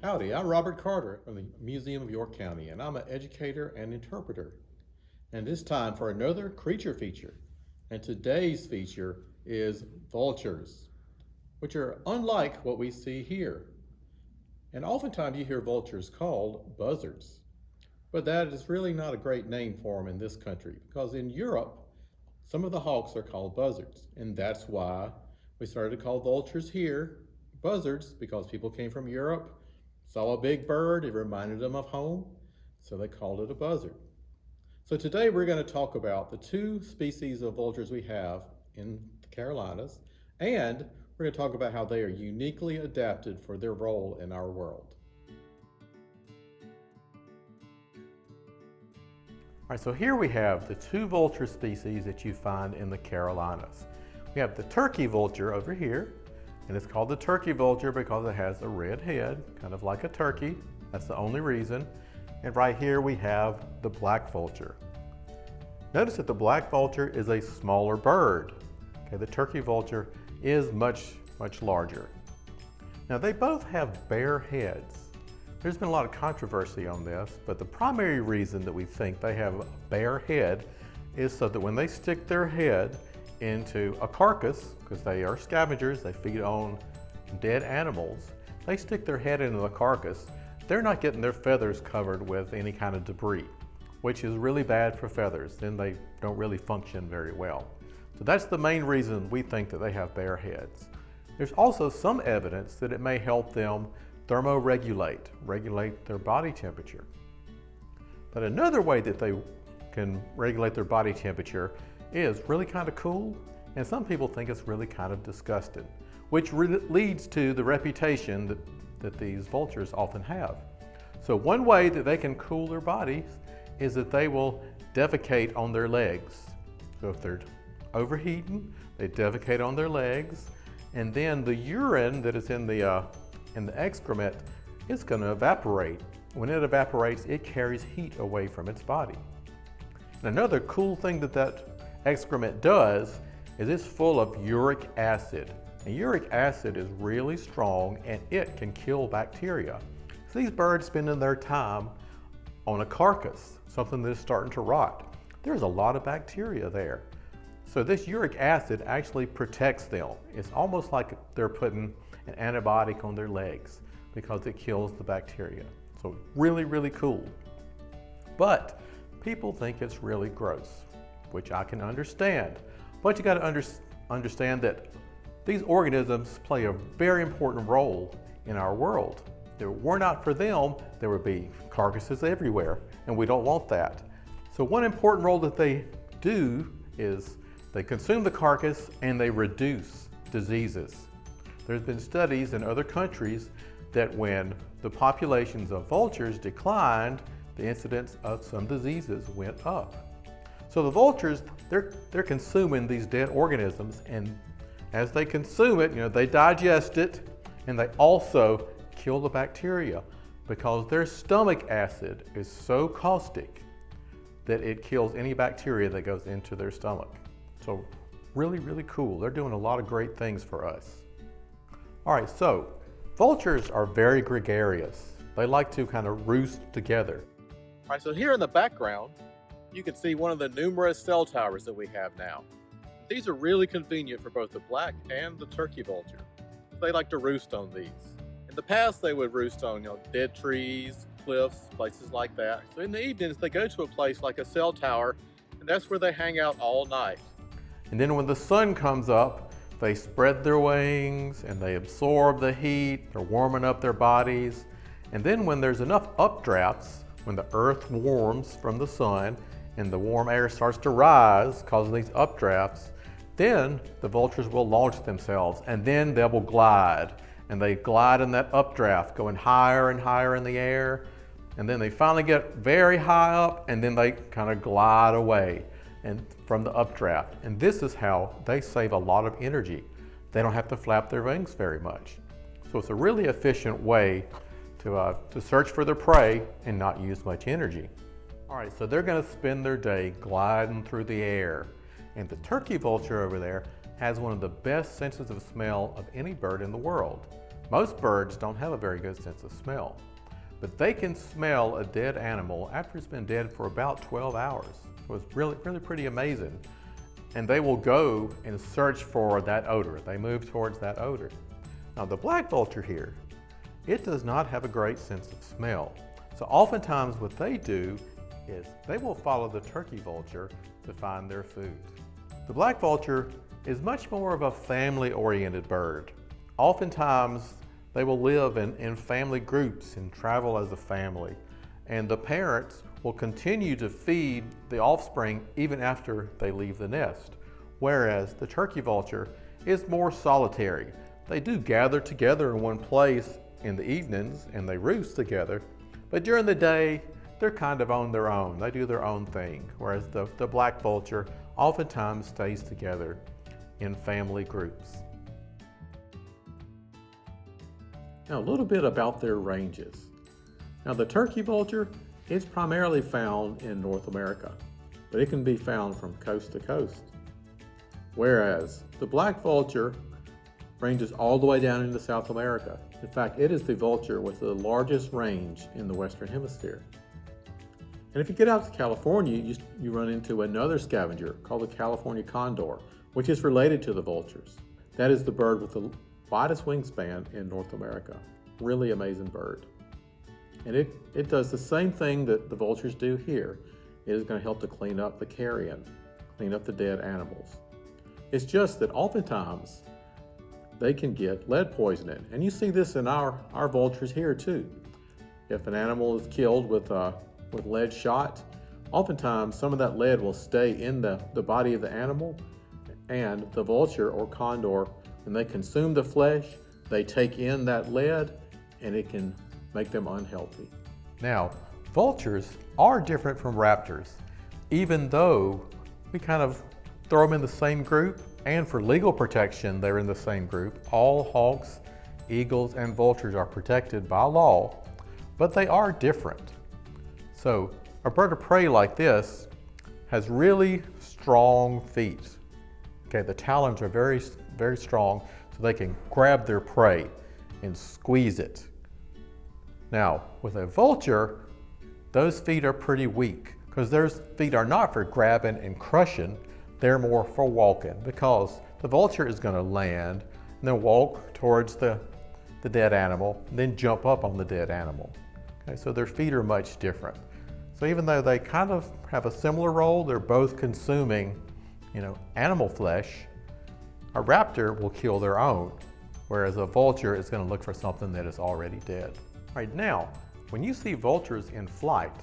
Howdy, I'm Robert Carter from the Museum of York County, and I'm an educator and interpreter. And it's time for another creature feature. And today's feature is vultures, which are unlike what we see here. And oftentimes you hear vultures called buzzards, but that is really not a great name for them in this country because in Europe, some of the hawks are called buzzards. And that's why we started to call vultures here buzzards because people came from Europe, saw a big bird, it reminded them of home, so they called it a buzzard. So today we're going to talk about the two species of vultures we have in the Carolinas, and we're going to talk about how they are uniquely adapted for their role in our world. All right, so here we have the two vulture species that you find in the Carolinas. We have the turkey vulture over here, and it's called the turkey vulture because it has a red head, kind of like a turkey. That's the only reason. And right here we have the black vulture. Notice that the black vulture is a smaller bird. Okay, the turkey vulture is much larger. Now they both have bare heads. There's been a lot of controversy on this, but the primary reason that we think they have a bare head is so that when they stick their head into a carcass, because they are scavengers, they feed on dead animals, they stick their head into the carcass, they're not getting their feathers covered with any kind of debris, which is really bad for feathers. Then they don't really function very well. So that's the main reason we think that they have bare heads. There's also some evidence that it may help them regulate their body temperature. But another way that they can regulate their body temperature is really kind of cool, and some people think it's really kind of disgusting, which leads to the reputation that these vultures often have. So one way that they can cool their bodies is that they will defecate on their legs. So if they're overheating, they defecate on their legs, and then the urine that is in the excrement is going to evaporate. When it evaporates, it carries heat away from its body. And another cool thing that excrement does is it's full of uric acid. And uric acid is really strong and it can kill bacteria. So these birds spending their time on a carcass, something that is starting to rot. There's a lot of bacteria there. So this uric acid actually protects them. It's almost like they're putting an antibiotic on their legs because it kills the bacteria. So really cool. But people think it's really gross, which I can understand. But you got to understand that these organisms play a very important role in our world. If it were not for them, there would be carcasses everywhere, and we don't want that. So one important role that they do is they consume the carcass and they reduce diseases. There's been studies in other countries that when the populations of vultures declined, the incidence of some diseases went up. So the vultures, they're consuming these dead organisms, and as they consume it, they digest it, and they also kill the bacteria because their stomach acid is so caustic that it kills any bacteria that goes into their stomach. So really cool. They're doing a lot of great things for us. All right, so vultures are very gregarious. They like to kind of roost together. All right, so here in the background, you can see one of the numerous cell towers that we have now. These are really convenient for both the black and the turkey vulture. They like to roost on these. In the past, they would roost on dead trees, cliffs, places like that. So in the evenings, they go to a place like a cell tower, and that's where they hang out all night. And then when the sun comes up, they spread their wings and they absorb the heat. They're warming up their bodies. And then when there's enough updrafts, when the earth warms from the sun and the warm air starts to rise, causing these updrafts, then the vultures will launch themselves, and then they will glide. And they glide in that updraft, going higher and higher in the air. And then they finally get very high up, and then they kind of glide away from the updraft. And this is how they save a lot of energy. They don't have to flap their wings very much. So it's a really efficient way to search for their prey and not use much energy. All right, so they're going to spend their day gliding through the air. And the turkey vulture over there has one of the best senses of smell of any bird in the world. Most birds don't have a very good sense of smell, but they can smell a dead animal after it's been dead for about 12 hours. So it's really pretty amazing. And they will go and search for that odor. They move towards that odor. Now the black vulture here, it does not have a great sense of smell. So oftentimes what they do is they will follow the turkey vulture to find their food. The black vulture is much more of a family-oriented bird. Oftentimes they will live in family groups and travel as a family. And the parents will continue to feed the offspring even after they leave the nest. Whereas the turkey vulture is more solitary. They do gather together in one place in the evenings and they roost together, but during the day they're kind of on their own. They do their own thing, whereas the black vulture oftentimes stays together in family groups. Now a little bit about their ranges. Now the turkey vulture is primarily found in North America, but it can be found from coast to coast. Whereas the black vulture ranges all the way down into South America. In fact, it is the vulture with the largest range in the Western Hemisphere. And if you get out to California, you run into another scavenger called the California condor, which is related to the vultures. That is the bird with the widest wingspan in North America. Really amazing bird. And it does the same thing that the vultures do here. It is going to help to clean up the carrion, clean up the dead animals. It's just that oftentimes they can get lead poisoning. And you see this in our vultures here too. If an animal is killed with lead shot, oftentimes some of that lead will stay in the body of the animal, and the vulture or condor, when they consume the flesh, they take in that lead and it can make them unhealthy. Now, vultures are different from raptors, even though we kind of throw them in the same group, and for legal protection, they're in the same group. All hawks, eagles, and vultures are protected by law, but they are different. So a bird of prey like this has really strong feet. Okay, the talons are very strong, so they can grab their prey and squeeze it. Now, with a vulture, those feet are pretty weak because their feet are not for grabbing and crushing, they're more for walking, because the vulture is going to land and then walk towards the dead animal, and then jump up on the dead animal. Okay, so their feet are much different. So even though they kind of have a similar role, they're both consuming, animal flesh. A raptor will kill their own, whereas a vulture is going to look for something that is already dead. All right, now, when you see vultures in flight,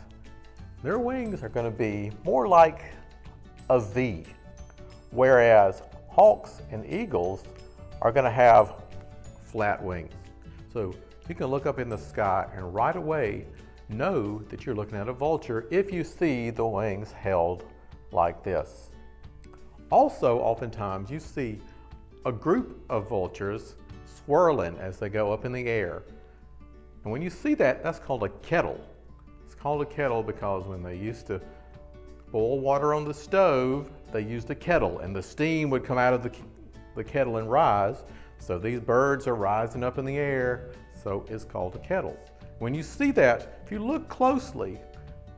their wings are going to be more like a V, whereas hawks and eagles are going to have flat wings. So you can look up in the sky and right away know that you're looking at a vulture if you see the wings held like this. Also, oftentimes you see a group of vultures swirling as they go up in the air. And when you see that, that's called a kettle. It's called a kettle because when they used to boil water on the stove, they used a kettle and the steam would come out of the kettle and rise. So these birds are rising up in the air, so it's called a kettle. When you see that, if you look closely,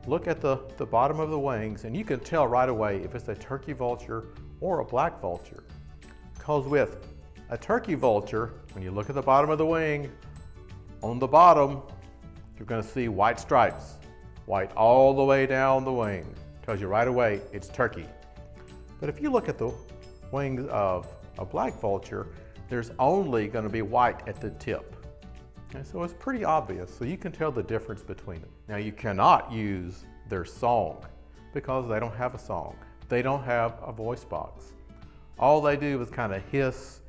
look at the bottom of the wings and you can tell right away if it's a turkey vulture or a black vulture. Because with a turkey vulture, when you look at the bottom of the wing, on the bottom, you're going to see white stripes, white all the way down the wing. Tells you right away it's turkey. But if you look at the wings of a black vulture, there's only going to be white at the tip. Okay, so it's pretty obvious, so you can tell the difference between them. Now you cannot use their song because they don't have a song. They don't have a voice box. All they do is kind of hiss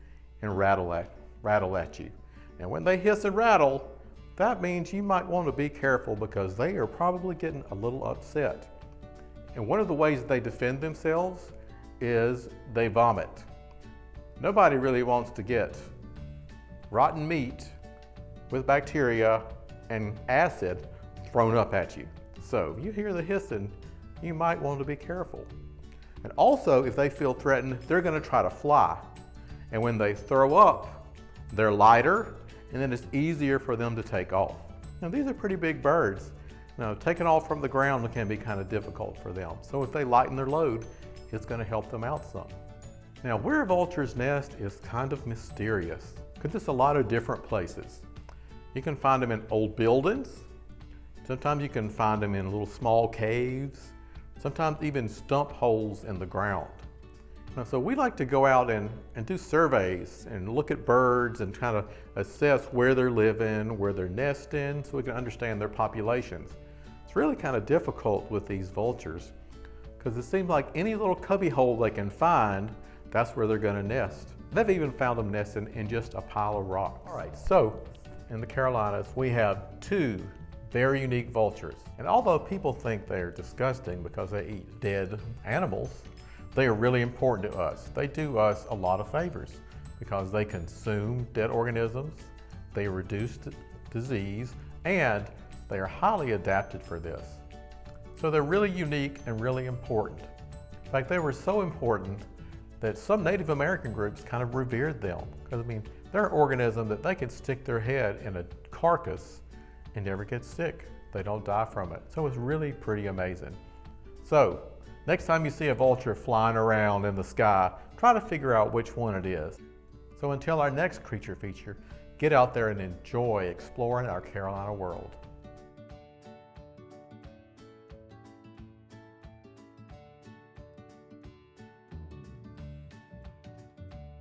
and rattle at you. And when they hiss and rattle, that means you might want to be careful because they are probably getting a little upset. And one of the ways they defend themselves is they vomit. Nobody really wants to get rotten meat with bacteria and acid thrown up at you. So if you hear the hissing, you might want to be careful. And also, if they feel threatened, they're going to try to fly. And when they throw up, they're lighter and then it's easier for them to take off. Now these are pretty big birds. Now taking off from the ground can be kind of difficult for them. So if they lighten their load, it's going to help them out some. Now where vultures nest is kind of mysterious because it's a lot of different places. You can find them in old buildings. Sometimes you can find them in little small caves. Sometimes even stump holes in the ground. Now, so we like to go out and do surveys and look at birds and kind of assess where they're living, where they're nesting, so we can understand their populations. It's really kind of difficult with these vultures because it seems like any little cubby hole they can find, that's where they're going to nest. They've even found them nesting in just a pile of rocks. All right, so in the Carolinas, we have two very unique vultures. And although people think they're disgusting because they eat dead animals, they are really important to us. They do us a lot of favors because they consume dead organisms, they reduce disease, and they are highly adapted for this. So they're really unique and really important. In fact, they were so important that some Native American groups kind of revered them. Because I mean, they're an organism that they can stick their head in a carcass and never get sick. They don't die from it. So it's really pretty amazing. So next time you see a vulture flying around in the sky, try to figure out which one it is. So until our next creature feature, get out there and enjoy exploring our Carolina world.